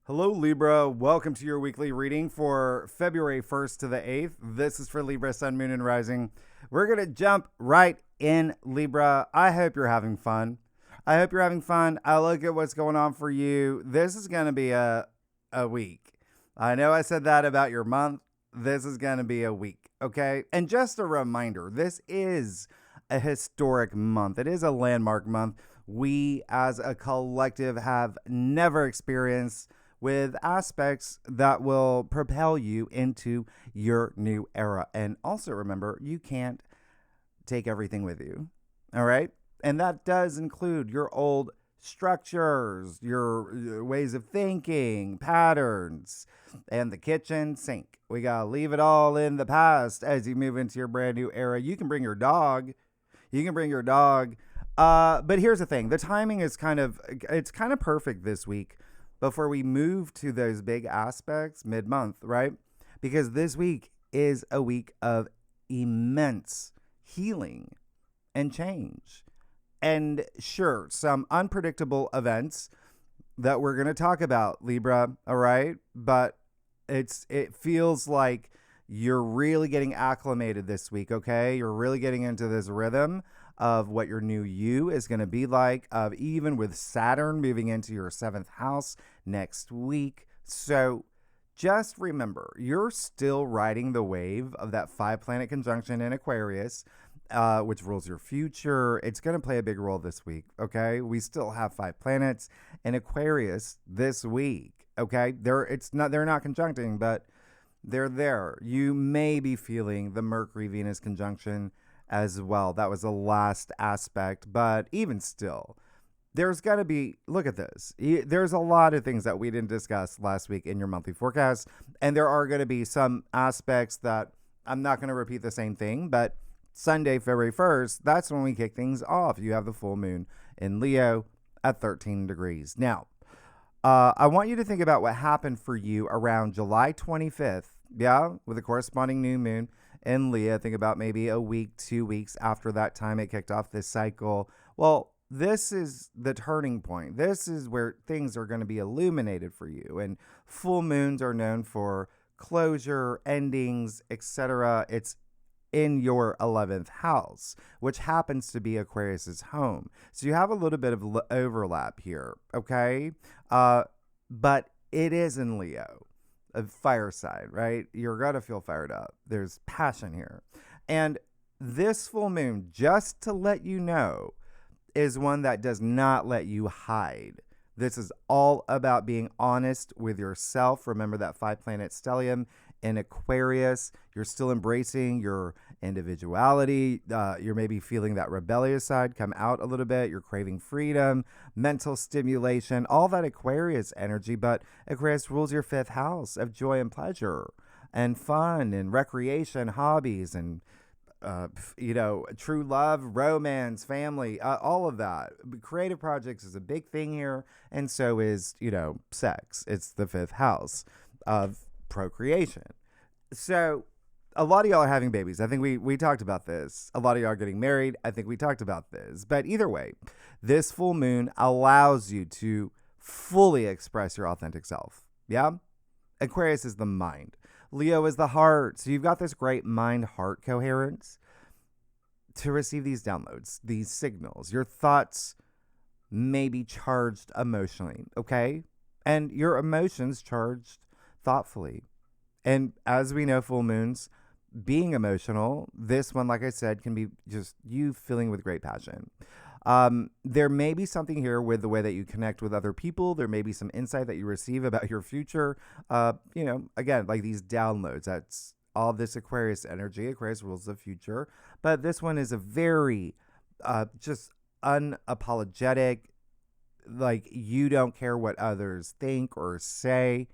Hello, Libra. Welcome to your weekly reading for February 1st to the 8th. This is for Libra, Sun, Moon, and Rising. We're going to jump right in, Libra. I hope you're having fun. I look at what's going on for you. This is going to be a week. I know I said that about your month. This is going to be a week, okay? And just a reminder, this is a historic month. It is a landmark month. We as a collective have never experienced with aspects that will propel you into your new era. And also remember, you can't take everything with you. All right. And that does include your old structures, your ways of thinking, patterns, and the kitchen sink. We got to leave it all in the past as you move into your brand new era. You can bring your dog. But here's the thing. The timing is kind of perfect this week before we move to those big aspects mid-month, right? Because this week is a week of immense healing and change. And sure, some unpredictable events that we're going to talk about, Libra, all right? But it feels like you're really getting acclimated this week, okay? You're really getting into this rhythm of what your new you is going to be like, of even with Saturn moving into your 7th house next week. So just remember, you're still riding the wave of that 5-planet conjunction in Aquarius, which rules your future. It's going to play a big role this week, okay? We still have 5 planets in Aquarius this week, okay? They're not conjuncting, but they're there. You may be feeling the Mercury-Venus conjunction as well. That was the last aspect, but even still, there's got to be, look at this. There's a lot of things that we didn't discuss last week in your monthly forecast, and there are going to be some aspects that I'm not going to repeat the same thing, but Sunday, February 1st, that's when we kick things off. You have the full moon in Leo at 13 degrees. Now, I want you to think about what happened for you around July 25th, with the corresponding new moon in Leo. Think about maybe a week, 2 weeks after that time it kicked off this cycle. Well, this is the turning point. This is where things are going to be illuminated for you. And full moons are known for closure, endings, etc. It's in your 11th house, which happens to be Aquarius's home. So you have a little bit of overlap here, okay? But it is in Leo, a fire side, right? You're going to feel fired up. There's passion here. And this full moon, just to let you know, is one that does not let you hide. This is all about being honest with yourself. Remember that 5-planet stellium in Aquarius. You're still embracing your individuality. You're maybe feeling that rebellious side come out a little bit. You're craving freedom, mental stimulation, all that Aquarius energy. But Aquarius rules your 5th house of joy and pleasure and fun and recreation, hobbies, and true love, romance, family, all of that. Creative projects is a big thing here, and so is, sex. It's the 5th house of procreation. So a lot of y'all are having babies. I think we talked about this. A lot of y'all are getting married. I think we talked about this. But either way, this full moon allows you to fully express your authentic self. Yeah? Aquarius is the mind. Leo is the heart. So you've got this great mind-heart coherence to receive these downloads, these signals. Your thoughts may be charged emotionally, okay? And your emotions charged thoughtfully. And as we know, full moons, being emotional, this one, like I said, can be just you feeling with great passion. There may be something here with the way that you connect with other people. There may be some insight that you receive about your future. Again, like these downloads, that's all this Aquarius energy. Aquarius rules the future. But this one is a very just unapologetic, like you don't care what others think or say.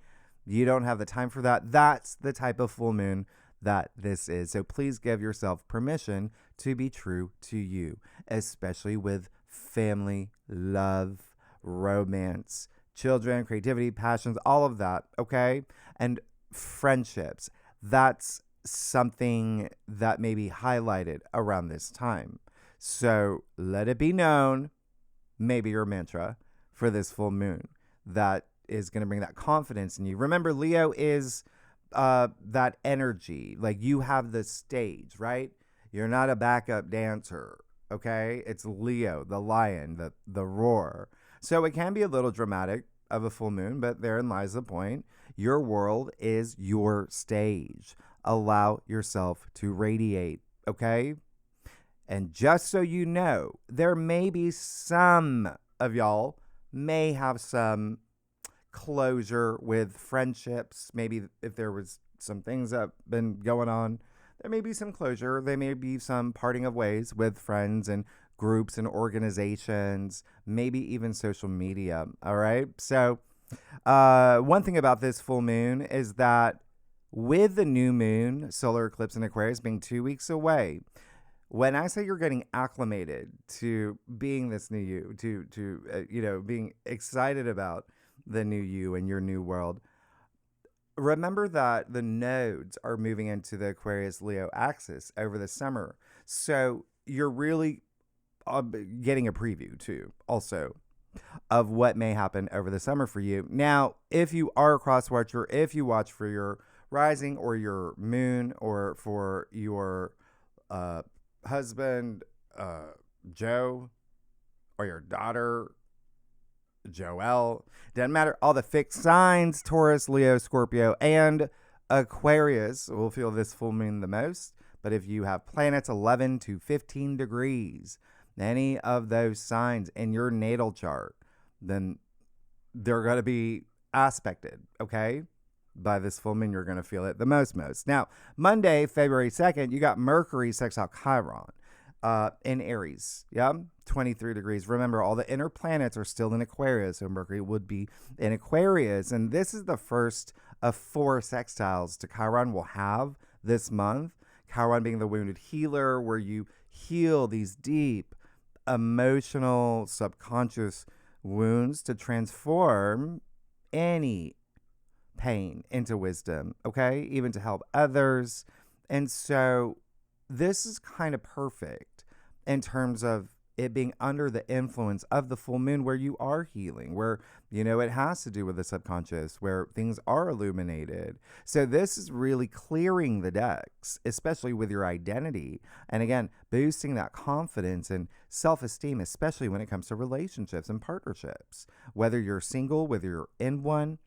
You don't have the time for that. That's the type of full moon that this is. So please give yourself permission to be true to you, especially with family, love, romance, children, creativity, passions, all of that, okay? And friendships. That's something that may be highlighted around this time. So let it be known, maybe your mantra for this full moon, that is going to bring that confidence in you. Remember, Leo is that energy. Like, you have the stage, right? You're not a backup dancer, okay? It's Leo, the lion, the roar. So it can be a little dramatic of a full moon, but therein lies the point. Your world is your stage. Allow yourself to radiate, okay? And just so you know, there may be some of y'all may have some closure with friendships. Maybe if there was some things that have been going on, there may be some closure. There may be some parting of ways with friends and groups and organizations, maybe even social media. All right. So one thing about this full moon is that with the new moon, solar eclipse in Aquarius being 2 weeks away, when I say you're getting acclimated to being this new you, to being excited about the new you and your new world, remember that the nodes are moving into the Aquarius Leo axis over the summer. So you're really getting a preview too, also, of what may happen over the summer for you. Now, if you are a cross watcher, if you watch for your rising or your moon, or for your husband, Joe, or your daughter, Joelle, doesn't matter. All the fixed signs, Taurus, Leo, Scorpio, and Aquarius will feel this full moon the most. But if you have planets 11 to 15 degrees, any of those signs in your natal chart, then they're going to be aspected, okay? By this full moon, you're going to feel it the most. Now, Monday, February 2nd, you got Mercury sextile Chiron in Aries. Yeah, 23 degrees. Remember, all the inner planets are still in Aquarius, so Mercury would be in Aquarius. And this is the first of 4 sextiles to Chiron we'll have this month. Chiron being the wounded healer, where you heal these deep, emotional, subconscious wounds to transform any pain into wisdom, okay? Even to help others. And so this is kind of perfect in terms of it being under the influence of the full moon, where you are healing, where, it has to do with the subconscious, where things are illuminated. So this is really clearing the decks, especially with your identity. And again, boosting that confidence and self-esteem, especially when it comes to relationships and partnerships. Whether you're single, whether you're in one,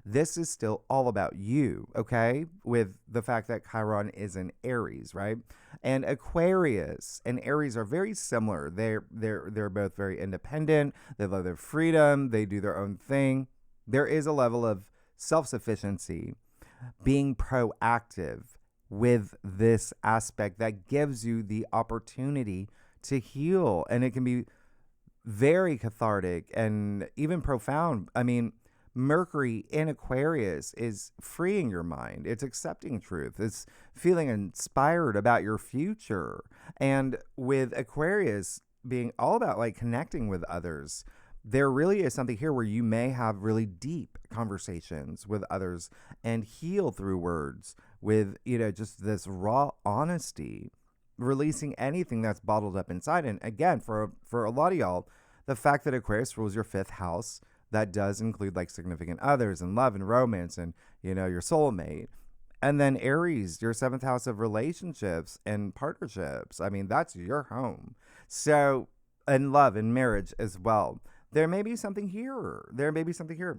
this is still all about you, okay? With the fact that Chiron is in Aries, right? And Aquarius and Aries are very similar. They're both very independent. They love their freedom. They do their own thing. There is a level of self-sufficiency, being proactive with this aspect that gives you the opportunity to heal. And it can be very cathartic and even profound. I mean, Mercury in Aquarius is freeing your mind. It's accepting truth. It's feeling inspired about your future. And with Aquarius being all about like connecting with others, there really is something here where you may have really deep conversations with others and heal through words with, just this raw honesty, releasing anything that's bottled up inside. And again, for a lot of y'all, the fact that Aquarius rules your 5th house, that does include like significant others and love and romance and, your soulmate. And then Aries, your 7th house of relationships and partnerships. I mean, that's your home. So, and love and marriage as well. There may be something here.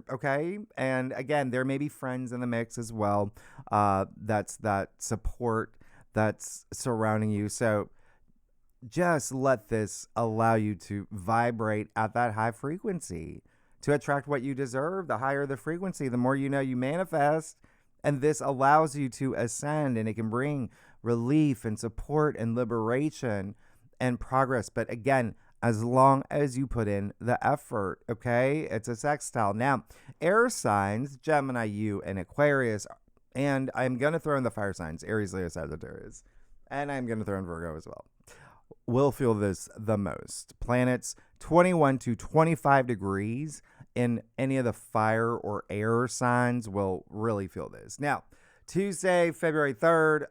Okay. And again, there may be friends in the mix as well. That's that support that's surrounding you. So just let this allow you to vibrate at that high frequency to attract what you deserve. The higher the frequency, the more you manifest. And this allows you to ascend, and it can bring relief and support and liberation and progress. But again, as long as you put in the effort, okay? It's a sextile. Now, air signs, Gemini, you, and Aquarius, and I'm going to throw in the fire signs, Aries, Leo, Sagittarius, and I'm going to throw in Virgo as well, will feel this the most. Planets 21 to 25 degrees in any of the fire or air signs will really feel this. Now, Tuesday, February 3rd,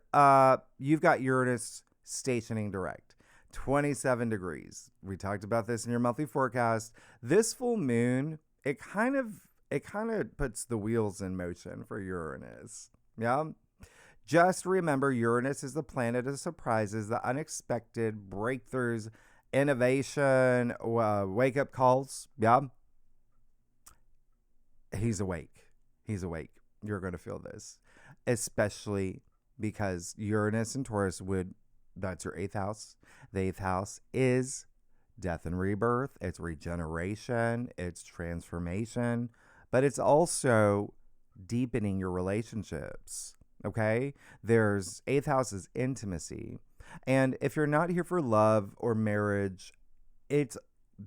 you've got Uranus stationing direct. 27 degrees. We talked about this in your monthly forecast. This full moon, it kind of it kind of puts the wheels in motion for Uranus. Yeah. Just remember, Uranus is the planet of surprises, the unexpected breakthroughs, innovation, wake up calls. Yeah. He's awake. He's awake. You're going to feel this, especially because Uranus and Taurus that's your eighth house. The eighth house is death and rebirth, it's regeneration, it's transformation, but it's also deepening your relationships. Okay? There's eighth house is intimacy. And if you're not here for love or marriage, it's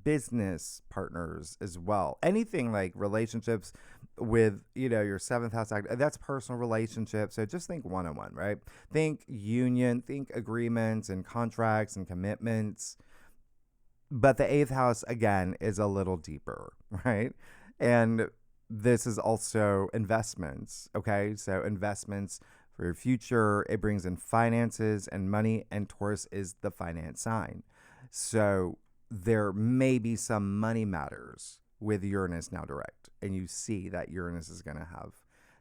business partners as well. Anything like relationships with, your seventh house, that's personal relationships. So just think one-on-one, right? Think union, think agreements and contracts and commitments. But the eighth house, again, is a little deeper, right? And this is also investments, okay? So investments for your future. It brings in finances and money, and Taurus is the finance sign. So there may be some money matters with Uranus now direct, and you see that Uranus is going to have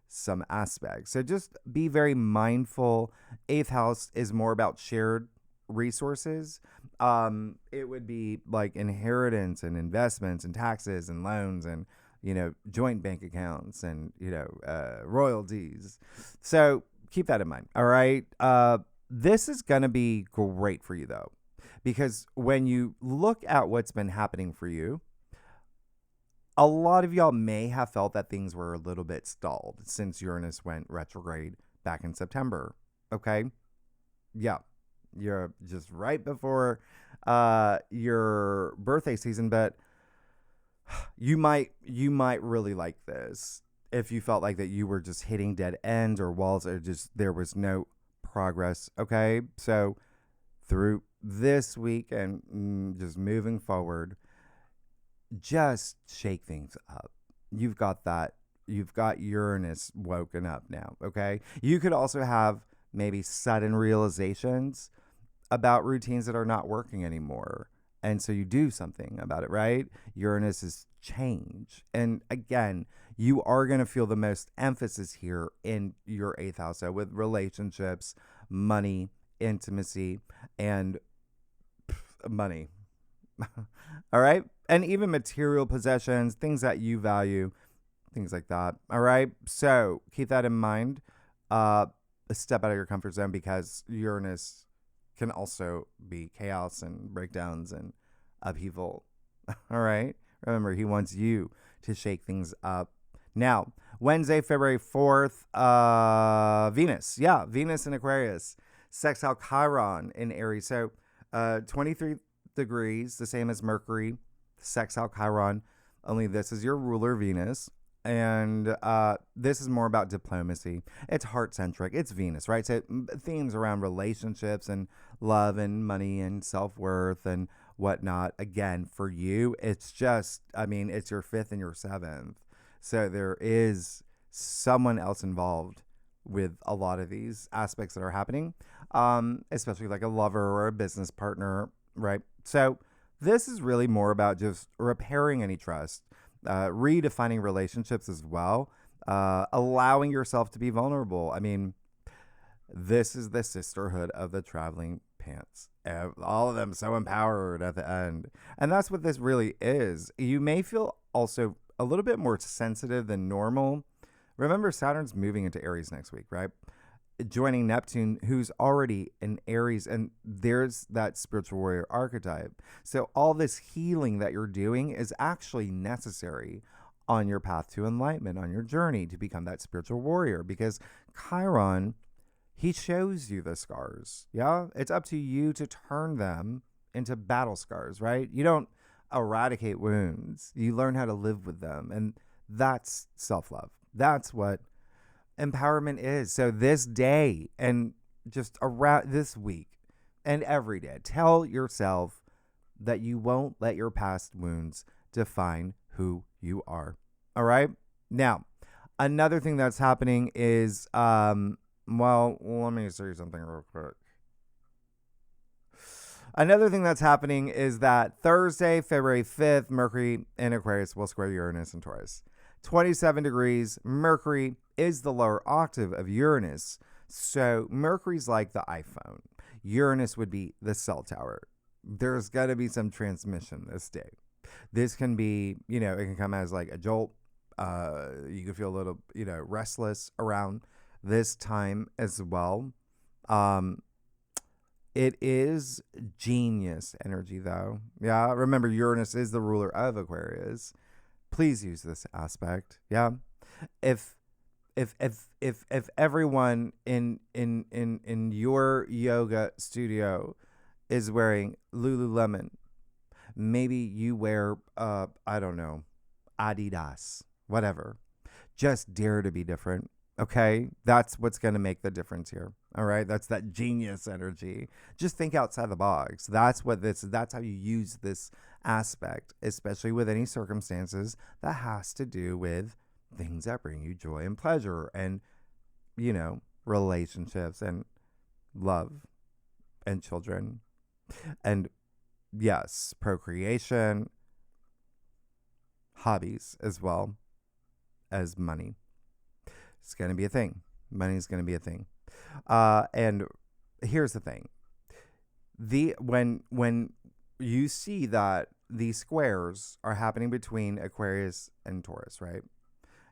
some aspects. So just be very mindful. Eighth house is more about shared resources. It would be like inheritance and investments and taxes and loans and joint bank accounts and royalties. So keep that in mind. All right. This is going to be great for you though, because when you look at what's been happening for you, a lot of y'all may have felt that things were a little bit stalled since Uranus went retrograde back in September. Okay. Yeah. You're just right before your birthday season, but you might really like this if you felt like that you were just hitting dead ends or walls, or just there was no progress. Okay, so through this week and just moving forward, just shake things up. You've got Uranus woken up now. Okay, you could also have maybe sudden realizations about routines that are not working anymore. And so you do something about it, right? Uranus is change. And again, you are going to feel the most emphasis here in your eighth house. So with relationships, money, intimacy, and money. All right. And even material possessions, things that you value, things like that. All right. So keep that in mind. Step out of your comfort zone, because Uranus can also be chaos and breakdowns and upheaval. All right. Remember, he wants you to shake things up. Now, Wednesday, February 4th, Venus. Yeah, Venus in Aquarius. Sextile Chiron in Aries. So 23 degrees, the same as Mercury. Sextile Chiron. Only this is your ruler, Venus. And this is more about diplomacy. It's heart-centric. It's Venus, right? So themes around relationships and love and money and self-worth and whatnot. Again, for you, it's just, it's your fifth and your seventh. So there is someone else involved with a lot of these aspects that are happening, especially like a lover or a business partner, right? So this is really more about just repairing any trust, redefining relationships as well, allowing yourself to be vulnerable. This is the sisterhood of the traveling pants. All of them so empowered at the end. And that's what this really is. You may feel also a little bit more sensitive than normal. Remember, Saturn's moving into Aries next week, right? Joining Neptune, who's already in Aries, and there's that spiritual warrior archetype. So all this healing that you're doing is actually necessary on your path to enlightenment, on your journey to become that spiritual warrior, because Chiron, he shows you the scars. Yeah, it's up to you to turn them into battle scars, right? You don't eradicate wounds. You learn how to live with them, and that's self-love. That's what empowerment is. So this day and just around this week and every day, tell yourself that you won't let your past wounds define who you are. All right. Now, another thing that's happening is, let me say something real quick. Another thing that's happening is that Thursday, February 5th, Mercury in Aquarius will square Uranus and Taurus. 27 degrees. Mercury is the lower octave of Uranus. So Mercury's like the iPhone. Uranus would be the cell tower. There's got to be some transmission this day. This can be, it can come as like a jolt. You can feel a little, restless around this time as well. It is genius energy, though. Yeah, remember Uranus is the ruler of Aquarius. Please use this aspect. Yeah, if everyone in your yoga studio is wearing Lululemon, maybe you wear I don't know, Adidas, whatever. Just dare to be different. Okay, that's what's going to make the difference here. All right, that's that genius energy. Just think outside the box. That's how you use this aspect, especially with any circumstances that has to do with things that bring you joy and pleasure and, relationships and love and children and, yes, procreation, hobbies, as well as money. It's going to be a thing. Money is going to be a thing. And here's the thing. When you see that these squares are happening between Aquarius and Taurus, right?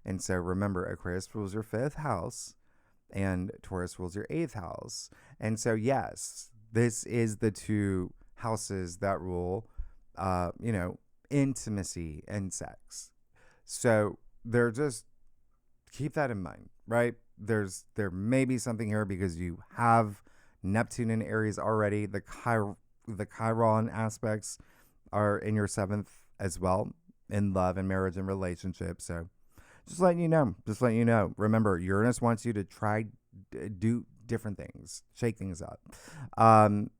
And so remember, Aquarius rules your 5th house and Taurus rules your 8th house. And so, yes, this is the two houses that rule, intimacy and sex. So they're just, keep that in mind, right? There may be something here because you have Neptune in Aries already. The Chiron aspects are in your 7th as well, in love and marriage and relationships. So just letting you know. Remember, Uranus wants you to try do different things, shake things up.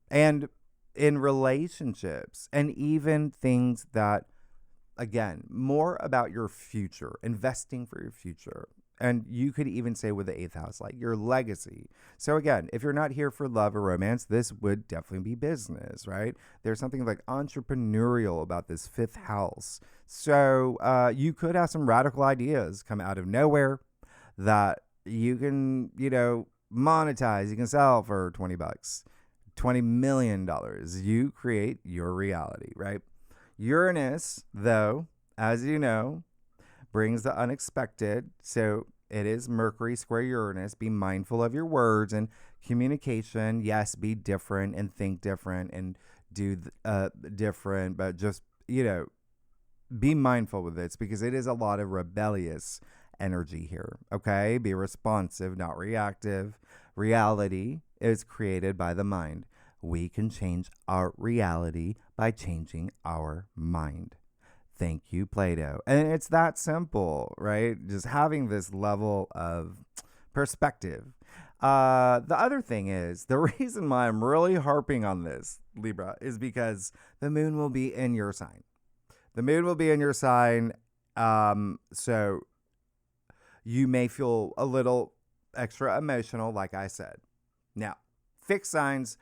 And in relationships and even things that, again, more about your future, investing for your future. And you could even say with the 8th house, like your legacy. So again, if you're not here for love or romance, this would definitely be business, right? There's something like entrepreneurial about this 5th house. So you could have some radical ideas come out of nowhere that you can, monetize. You can sell for $20, $20 million. You create your reality, right? Uranus, though, as you know, brings the unexpected. So it is Mercury square Uranus. Be mindful of your words and communication. Yes, be different and think different and do different, but just, be mindful with this because it is a lot of rebellious energy here. Okay, be responsive, not reactive. Reality is created by the mind. We can change our reality by changing our mind. Thank you, Plato. And it's that simple, right? Just having this level of perspective. The other thing is, the reason why I'm really harping on this, Libra, is because the moon will be in your sign. The moon will be in your sign. So you may feel a little extra emotional, like I said. Now, fixed signs,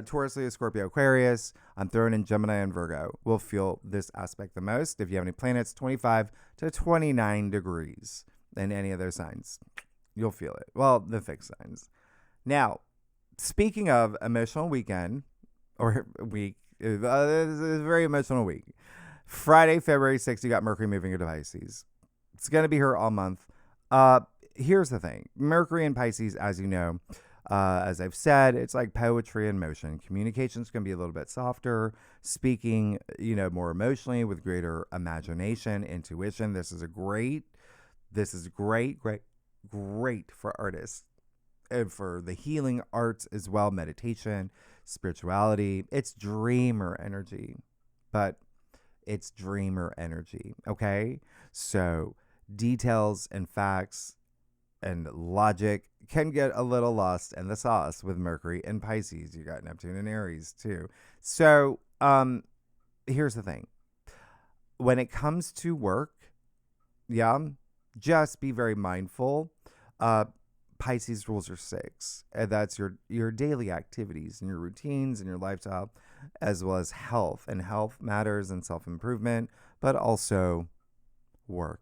Taurus, Leo, Scorpio, Aquarius. I'm throwing in Gemini and Virgo. Will feel this aspect the most. If you have any planets, 25 to 29 degrees in any of those signs, you'll feel it. Well, the fixed signs. Now, speaking of emotional weekend or week, it's a very emotional week. Friday, February 6th, you got Mercury moving into Pisces. It's going to be here all month. Here's the thing. Mercury in Pisces, as you know, as I've said, it's like poetry in motion. Communication's going to be a little bit softer, speaking, more emotionally with greater imagination, intuition. This is great, great for artists and for the healing arts as well, meditation, spirituality. It's dreamer energy, but it's dreamer energy. Okay. So details and facts and logic can get a little lost in the sauce with Mercury and Pisces. You got Neptune and Aries too. So here's the thing. When it comes to work, just be very mindful. Pisces rules are 6. And that's your daily activities and your routines and your lifestyle, as well as health. And health matters and self-improvement, but also work.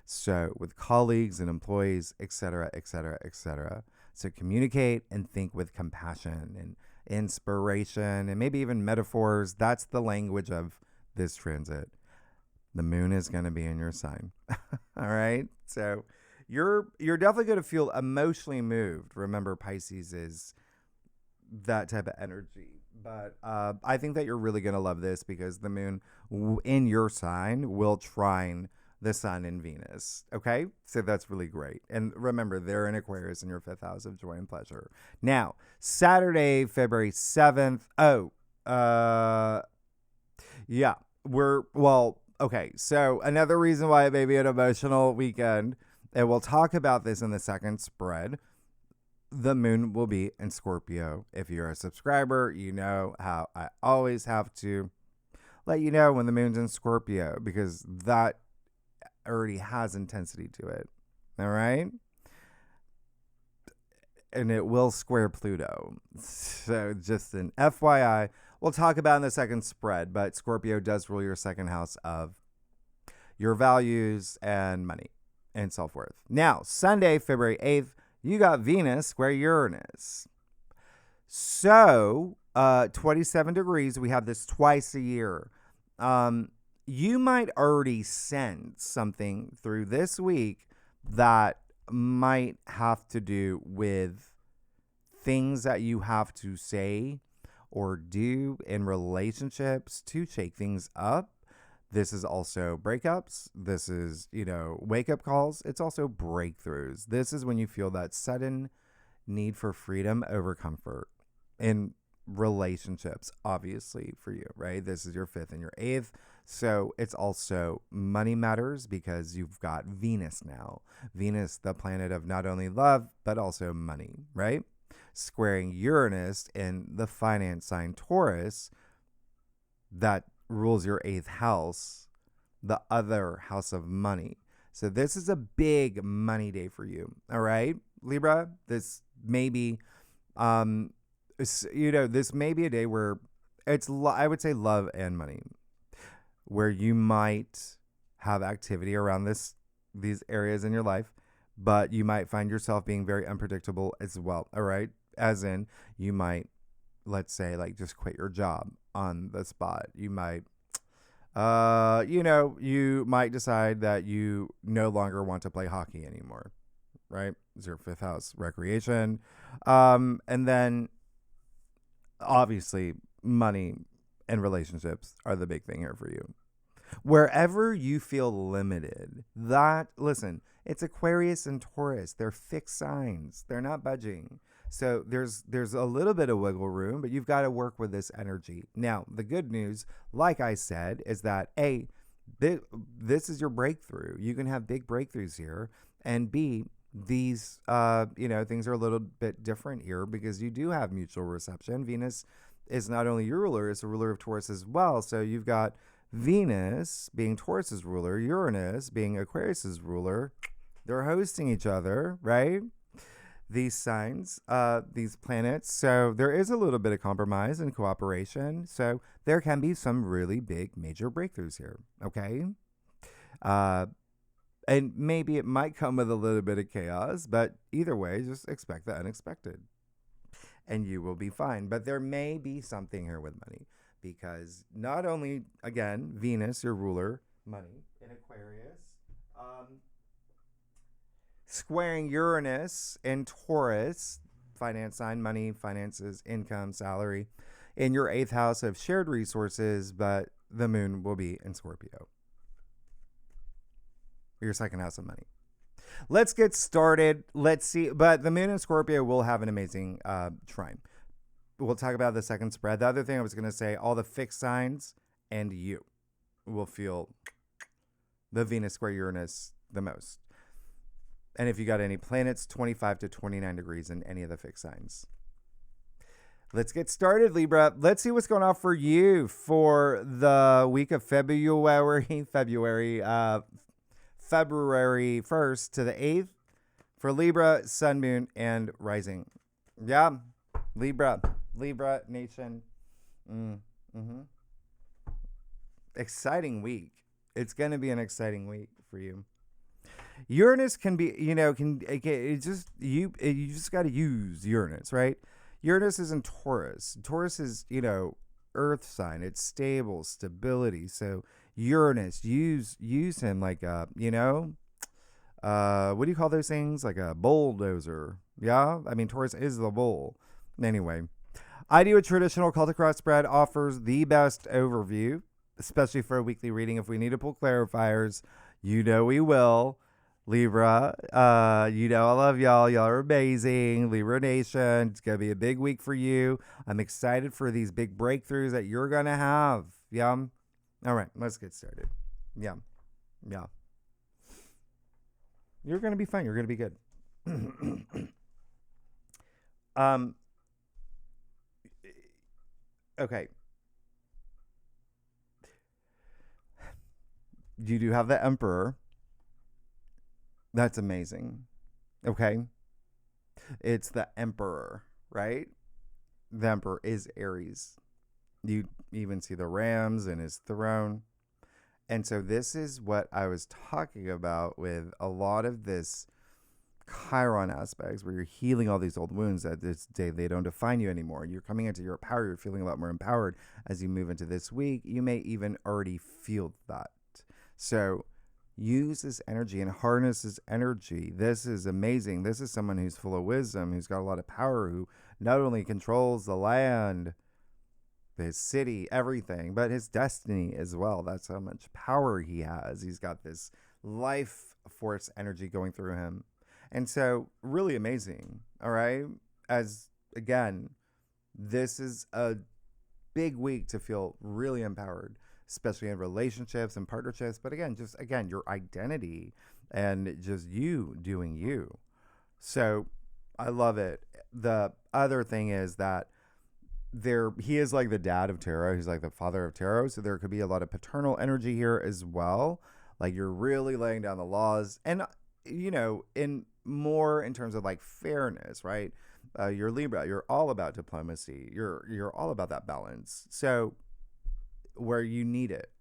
So with colleagues and employees, etc., etc., etc. So communicate and think with compassion and inspiration and maybe even metaphors. That's the language of this transit. The moon is going to be in your sign. All right. So you're definitely going to feel emotionally moved. Remember, Pisces is that type of energy. But I think that you're really going to love this because the moon in your sign will trine the sun and Venus. Okay. So that's really great. And remember, they're in Aquarius in your fifth house of joy and pleasure. Now, Saturday, February 7th. Yeah, okay. So another reason why it may be an emotional weekend, and we'll talk about this in the second spread. The moon will be in Scorpio. If you're a subscriber, you know how I always have to let you know when the moon's in Scorpio because that already has intensity to it. All right. And it will square Pluto. So just an FYI, we'll talk about in the second spread, but Scorpio does rule your second house of your values and money and self-worth. Now, Sunday, February 8th, you got Venus square Uranus. So, 27 degrees, we have this twice a year. You might already sense something through this week that might have to do with things that you have to say or do in relationships to shake things up. This is also breakups. This is, wake up calls. It's also breakthroughs. This is when you feel that sudden need for freedom over comfort in relationships, obviously, for you, right? This is your fifth and your eighth. So it's also money matters because you've got Venus now. Venus, the planet of not only love, but also money, right? Squaring Uranus in the finance sign Taurus that rules your eighth house, the other house of money. So this is a big money day for you. All right, Libra, this may be, this may be a day where it's, I would say love and money, where you might have activity around these areas in your life, but you might find yourself being very unpredictable as well. All right. As in you might, let's say, like just quit your job on the spot. You might, you might decide that you no longer want to play hockey anymore, right? It's your fifth house, recreation. And then obviously money and relationships are the big thing here for you. Wherever you feel limited, listen, it's Aquarius and Taurus. They're fixed signs. They're not budging. So there's a little bit of wiggle room, but you've got to work with this energy. Now, the good news, like I said, is that A, this is your breakthrough. You can have big breakthroughs here. And B, these, things are a little bit different here because you do have mutual reception. Venus is not only your ruler, it's a ruler of Taurus as well. So you've got Venus being Taurus's ruler, Uranus being Aquarius's ruler. They're hosting each other, right? These signs, these planets. So there is a little bit of compromise and cooperation. So there can be some really big major breakthroughs here. Okay. And maybe it might come with a little bit of chaos, but either way, just expect the unexpected and you will be fine. But there may be something here with money because not only, again, Venus, your ruler, money in Aquarius, squaring Uranus and Taurus, finance sign, money, finances, income, salary, in your eighth house of shared resources, but the moon will be in Scorpio, your second house of money. Let's get started. Let's see. But the moon in Scorpio will have an amazing trine. We'll talk about the second spread. The other thing I was going to say, all the fixed signs and you will feel the Venus square Uranus the most. And if you got any planets, 25 to 29 degrees in any of the fixed signs. Let's get started, Libra. Let's see what's going on for you for the week of February 1st to the 8th for Libra, Sun, Moon, and Rising. Yeah, Libra Nation. Exciting week. It's going to be an exciting week for you. Uranus can be, it just you just got to use Uranus, right? Uranus is in Taurus. Taurus is, earth sign. It's stable, stability. So Uranus, use him like a, what do you call those things? Like a bulldozer. Yeah? I mean, Taurus is the bull. Anyway, I do a traditional Celtic cross spread, offers the best overview, especially for a weekly reading. If we need to pull clarifiers, we will. Libra, I love y'all. Y'all are amazing. Libra Nation, it's going to be a big week for you. I'm excited for these big breakthroughs that you're going to have. Yeah. All right, let's get started. Yeah. Yeah. You're going to be fine. You're going to be good. Okay. You do have the Emperor. That's amazing. Okay. It's the Emperor, right? The Emperor is Aries. You even see the rams in his throne. And so this is what I was talking about with a lot of this Chiron aspects, where you're healing all these old wounds that this day they don't define you anymore. You're coming into your power. You're feeling a lot more empowered as you move into this week. You may even already feel that. So use this energy and harness this energy. This is amazing. This is someone who's full of wisdom, who's got a lot of power, who not only controls the land, his city, everything, but his destiny as well. That's how much power he has. He's got this life force energy going through him. And so really amazing. All right. As again, this is a big week to feel really empowered, especially in relationships and partnerships. But again, your identity and just you doing you. So I love it. The other thing is that he is like the dad of tarot. He's like the father of tarot. So there could be a lot of paternal energy here as well. Like you're really laying down the laws and, in terms of like fairness, right? You're Libra. You're all about diplomacy. You're all about that balance. So where you need it.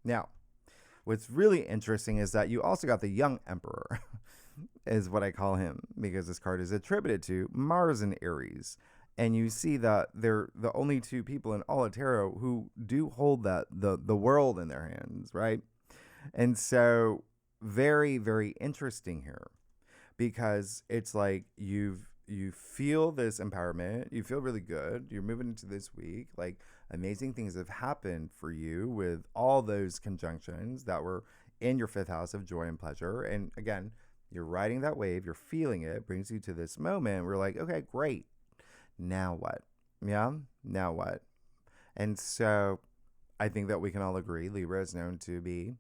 Now, what's really interesting is that you also got the young emperor is what I call him, because this card is attributed to Mars and Aries. And you see that they're the only two people in all of tarot who do hold the world in their hands, right? And so very, very interesting here, because it's like you feel this empowerment. You feel really good. You're moving into this week. Like amazing things have happened for you with all those conjunctions that were in your fifth house of joy and pleasure. And again, you're riding that wave. You're feeling it. Brings you to this moment. We're like, okay, great. Now what? Yeah. Now what? And so I think that we can all agree Libra is known to be,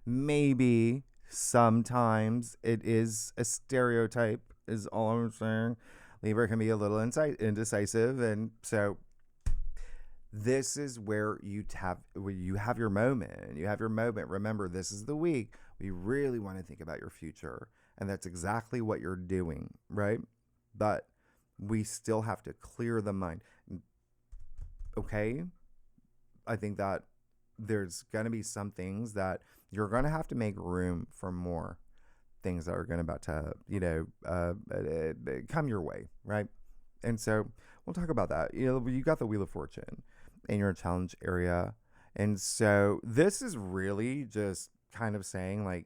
maybe sometimes it is a stereotype, is all I'm saying. Libra can be a little indecisive. And so this is where you have your moment. You have your moment. Remember, this is the week we really want to think about your future. And that's exactly what you're doing, right? But we still have to clear the mind. Okay? I think that there's going to be some things that you're going to have to make room for more things that are going to come your way, right? And so we'll talk about that. You got the Wheel of Fortune in your challenge area. And so this is really just kind of saying like,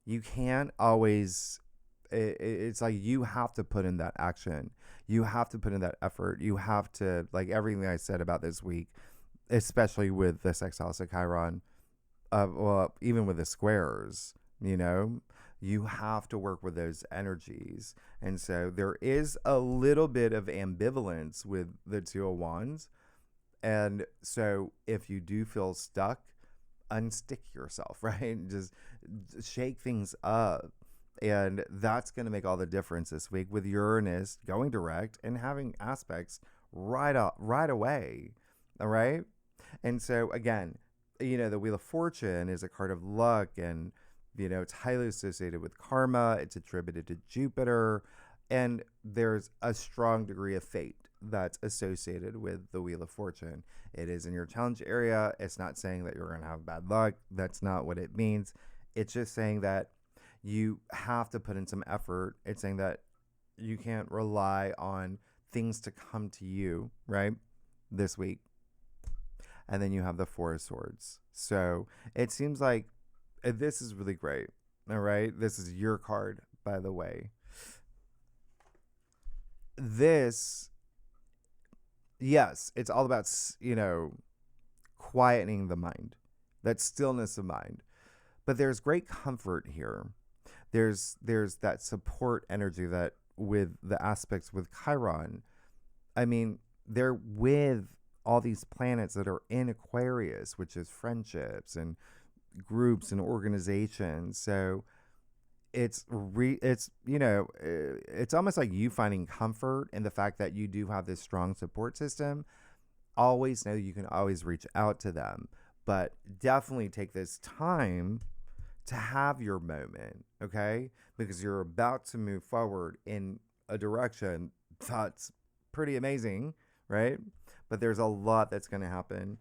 you can't always, it's like you have to put in that action. You have to put in that effort. You have to, like everything I said about this week, especially with the sextiles of Chiron, even with the squares, you have to work with those energies. And so there is a little bit of ambivalence with the Two of Wands. And so if you do feel stuck, unstick yourself, right? Just shake things up. And that's going to make all the difference this week with Uranus going direct and having aspects right away. All right. And so again, the Wheel of Fortune is a card of luck, and, it's highly associated with karma. It's attributed to Jupiter, and there's a strong degree of fate that's associated with the Wheel of Fortune. It is in your challenge area. It's not saying that you're going to have bad luck. That's not what it means. It's just saying that you have to put in some effort. It's saying that you can't rely on things to come to you, right? This week. And then you have the Four of Swords. So it seems like this is really great. All right. This is your card, by the way. This, yes, it's all about, quietening the mind, that stillness of mind. But there's great comfort here. There's that support energy that with the aspects with Chiron. I mean, they're with all these planets that are in Aquarius, which is friendships and groups and organizations. So it's it's almost like you finding comfort in the fact that you do have this strong support system. Always know you can always reach out to them, but definitely take this time to have your moment, okay? Because you're about to move forward in a direction that's pretty amazing, right? But there's a lot that's going to happen.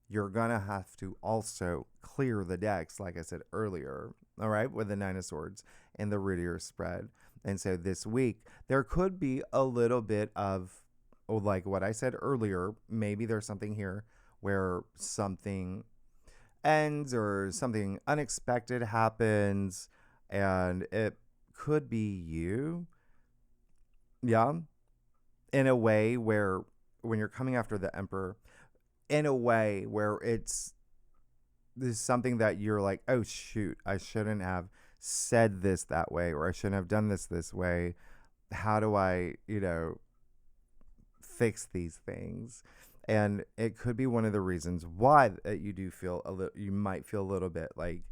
You're going to have to also clear the decks, like I said earlier, all right, with the Nine of Swords and the Rudier spread. And so this week, there could be a little bit of, like what I said earlier, maybe there's something here where something ends or something unexpected happens, and it could be you, yeah, in a way where when you're coming after the Emperor, in a way where it's this is something that you're like, oh shoot, I shouldn't have said this that way, or I shouldn't have done this way. How do I, fix these things? And it could be one of the reasons why that you do feel you might feel a little bit like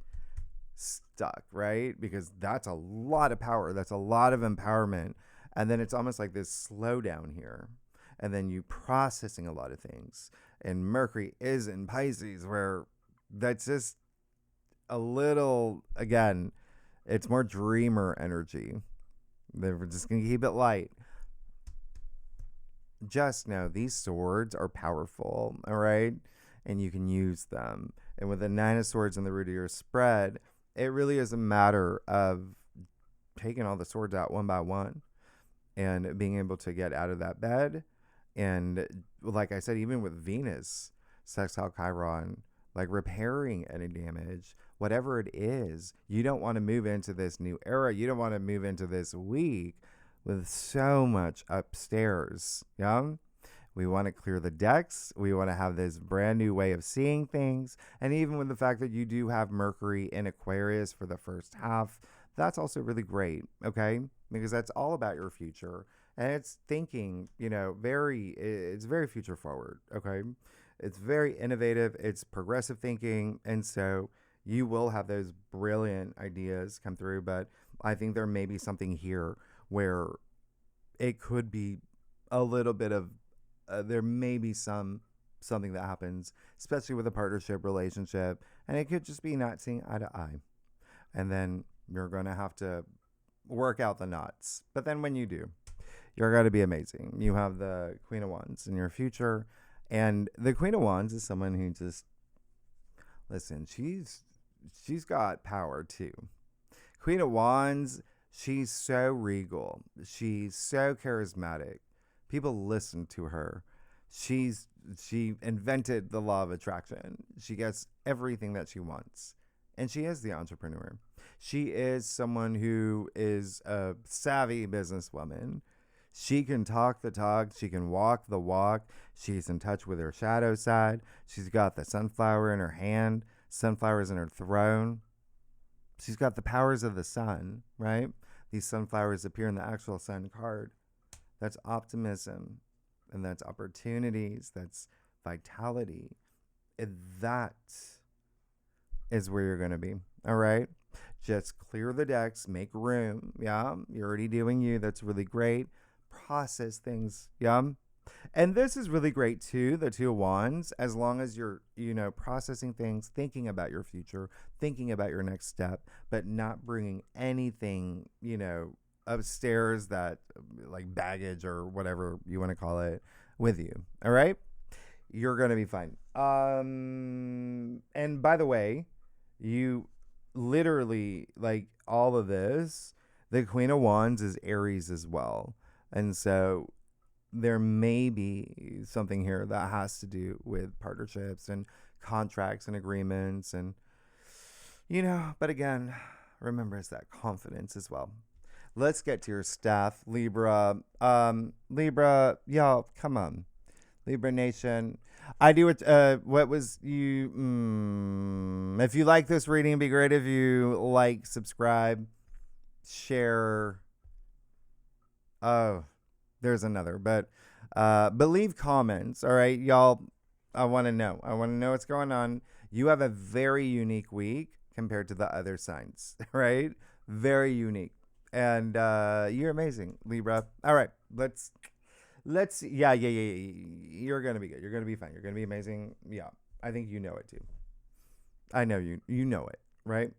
stuck, right? Because that's a lot of power, that's a lot of empowerment, and then it's almost like this slowdown here, and then you processing a lot of things. And Mercury is in Pisces, where that's just a little, again, it's more dreamer energy. We're just gonna keep it light. Just know these swords are powerful, all right? And you can use them. And with the Nine of Swords and the Rudier spread, it really is a matter of taking all the swords out one by one and being able to get out of that bed. And like I said, even with Venus, sextile Chiron, like repairing any damage, whatever it is, you don't want to move into this new era. You don't want to move into this week with so much upstairs. Yeah. We want to clear the decks. We want to have this brand new way of seeing things. And even with the fact that you do have Mercury in Aquarius for the first half, that's also really great. Okay. Because that's all about your future. And it's thinking, it's very future forward. Okay. It's very innovative. It's progressive thinking. And so you will have those brilliant ideas come through. But I think there may be something here where it could be a little bit of, there may be something that happens, especially with a partnership relationship, and it could just be not seeing eye to eye. And then you're going to have to work out the knots. But then when you do, you're going to be amazing. You have the Queen of Wands in your future, and the Queen of Wands is someone who just, listen, she's got power too. Queen of Wands, she's so regal. She's so charismatic. People listen to her. She invented the law of attraction. She gets everything that she wants. And she is the entrepreneur. She is someone who is a savvy businesswoman. She can talk the talk. She can walk the walk. She's in touch with her shadow side. She's got the sunflower in her hand. Sunflowers in her throne. She's got the powers of the sun, right? These sunflowers appear in the actual sun card. That's optimism, and that's opportunities, that's vitality. That is where you're going to be, all right? Just clear the decks, make room, yeah? You're already doing you. That's really great. Process things, yeah? And this is really great too, the Two of Wands, as long as you're, processing things, thinking about your future, thinking about your next step, but not bringing anything, upstairs that like baggage or whatever you want to call it with you. All right. You're going to be fine. And by the way, you literally, like, all of this, the Queen of Wands is Aries as well. And so there may be something here that has to do with partnerships and contracts and agreements. And, but again, remember, it's that confidence as well. Let's get to your staff, Libra. Libra, y'all, come on. Libra Nation. I do it. What was you? If you like this reading, it'd be great if you like, subscribe, share. Oh, there's another, but leave comments. All right, y'all. I want to know. I want to know what's going on. You have a very unique week compared to the other signs, right? Very unique, and you're amazing, Libra. All right, let's. Yeah. You're gonna be good. You're gonna be fine. You're gonna be amazing. Yeah, I think you know it too. I know you. You know it, right?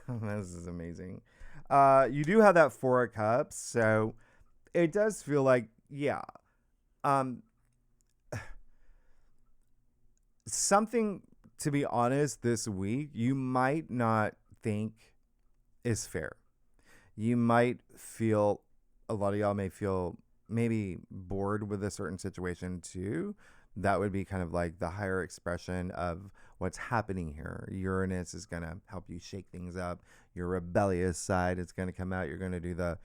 This is amazing. You do have that Four of Cups, so it does feel like, yeah, something, to be honest, this week you might not think is fair. You might feel, a lot of y'all may feel maybe bored with a certain situation too. That would be kind of like the higher expression of what's happening here. Uranus is going to help you shake things up. Your rebellious side is going to come out. You're going to do the,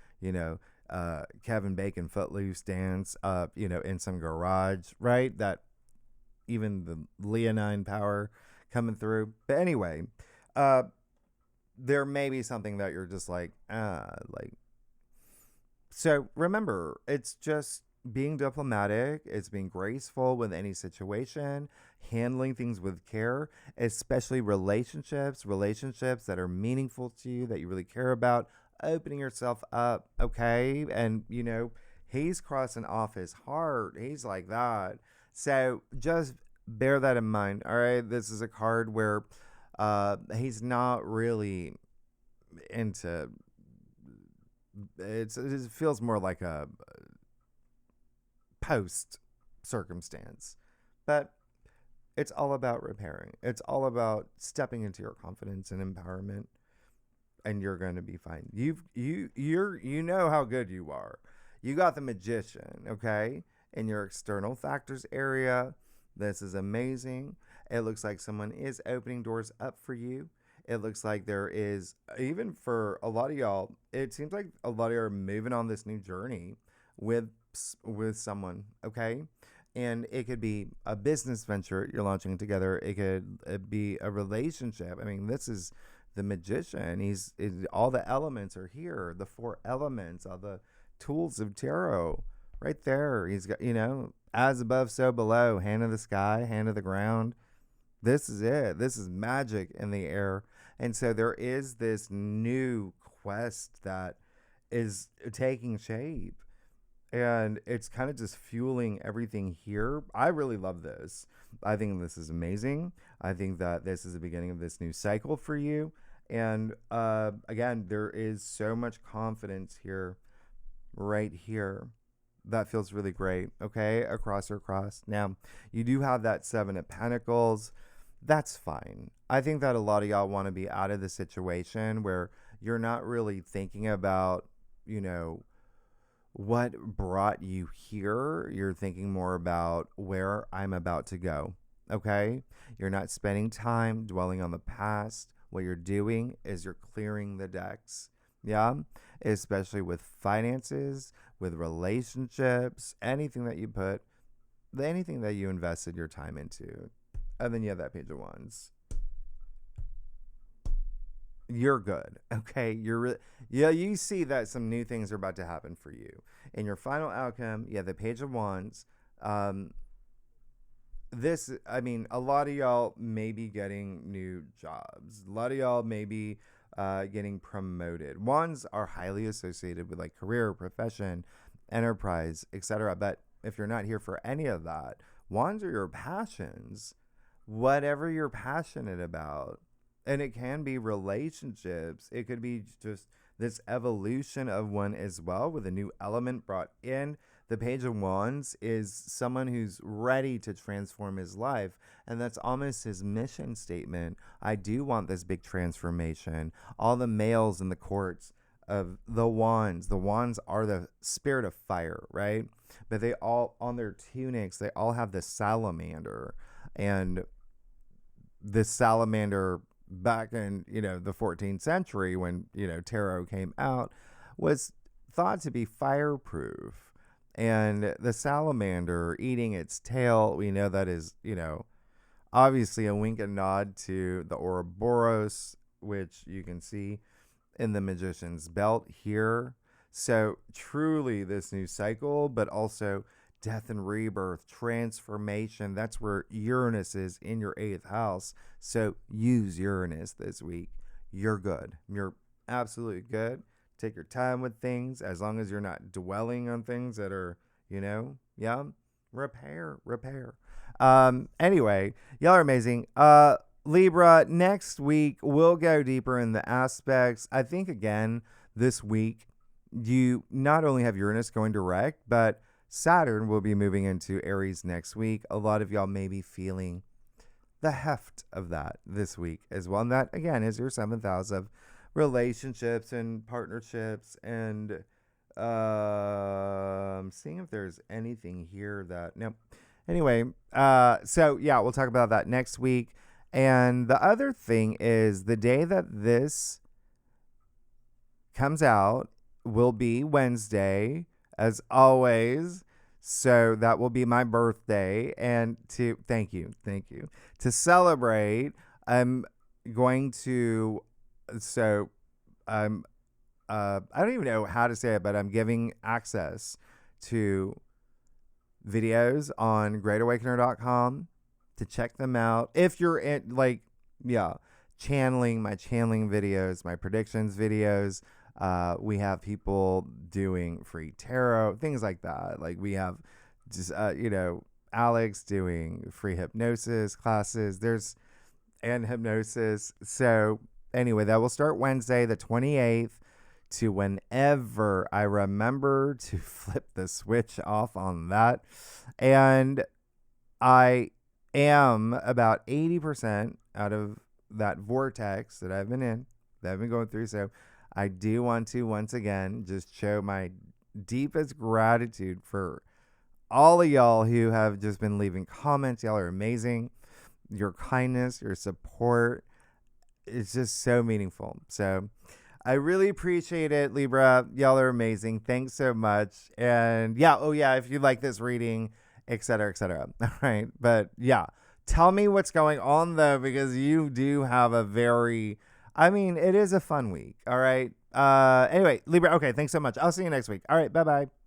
Kevin Bacon Footloose dance up, in some garage, right? That even the leonine power coming through. But anyway, there may be something that you're just like. So remember, it's just being diplomatic. It's being graceful with any situation, handling things with care, especially relationships that are meaningful to you, that you really care about, opening yourself up. Okay. And, he's crossing off his heart. He's like that. So just bear that in mind. All right. This is a card where he's not really into. It feels more like a post circumstance, but it's all about repairing. It's all about stepping into your confidence and empowerment, and you're going to be fine. You know how good you are. You got the Magician, okay, in your external factors area. This is amazing. It looks like someone is opening doors up for you. It looks like there is, even for a lot of y'all, it seems like a lot of you are moving on this new journey with someone, okay? And it could be a business venture you're launching together. It could be a relationship. I mean, this is the Magician. All the elements are here. The four elements, all the tools of tarot right there. He's got, as above, so below, hand of the sky, hand of the ground. This is it. This is magic in the air. And so there is this new quest that is taking shape. And it's kind of just fueling everything here. I really love this. I think this is amazing. I think that this is the beginning of this new cycle for you. And again, there is so much confidence here, right here. That feels really great. Okay, across. Now, you do have that Seven of Pentacles. That's fine. I think that a lot of y'all want to be out of the situation where you're not really thinking about, what brought you here. You're thinking more about where I'm about to go. Okay? You're not spending time dwelling on the past. What you're doing is you're clearing the decks. Yeah? Especially with finances, with relationships, anything that you invested your time into. And then you have that Page of Wands. You're good. Okay. You see that some new things are about to happen for you. In your final outcome, you have the Page of Wands. A lot of y'all may be getting new jobs. A lot of y'all may be getting promoted. Wands are highly associated with like career, profession, enterprise, etc. But if you're not here for any of that, wands are your passions. Whatever you're passionate about. And it can be relationships. It could be just this evolution of one as well, with a new element brought in. The Page of Wands is someone who's ready to transform his life. And that's almost his mission statement. I do want this big transformation. All the males in the courts of the wands are the spirit of fire, right? But they all, on their tunics, they all have the salamander. And this salamander back in, the 14th century when, tarot came out was thought to be fireproof. And the salamander eating its tail, we know that is, obviously a wink and nod to the Ouroboros, which you can see in the Magician's Belt here. So truly this new cycle, but also death and rebirth, transformation. That's where Uranus is, in your 8th house. So use Uranus this week. You're good. You're absolutely good. Take your time with things, as long as you're not dwelling on things that are, repair. Anyway, y'all are amazing. Libra, next week we'll go deeper in the aspects. I think again this week you not only have Uranus going direct, but Saturn will be moving into Aries next week. A lot of y'all may be feeling the heft of that this week as well. And that, again, is your 7th house of relationships and partnerships. And seeing if there's anything here that... No. Anyway, so, yeah, we'll talk about that next week. And the other thing is the day that this comes out will be Wednesday, as always. So that will be my birthday. And thank you. To celebrate, I'm going to, I don't even know how to say it, but I'm giving access to videos on greatawakener.com to check them out. If you're in, channeling videos, my predictions videos, we have people doing free tarot, things like that. Like we have just, Alex doing free hypnosis classes. And hypnosis. So anyway, that will start Wednesday, the 28th, to whenever I remember to flip the switch off on that. And I am about 80% out of that vortex that I've been going through. So I do want to, once again, just show my deepest gratitude for all of y'all who have just been leaving comments. Y'all are amazing. Your kindness, your support, it's just so meaningful. So I really appreciate it, Libra. Y'all are amazing. Thanks so much. And if you like this reading, etc., etc. All right. But yeah, tell me what's going on though, because you do have it is a fun week. All right. Anyway, Libra. Okay. Thanks so much. I'll see you next week. All right. Bye-bye.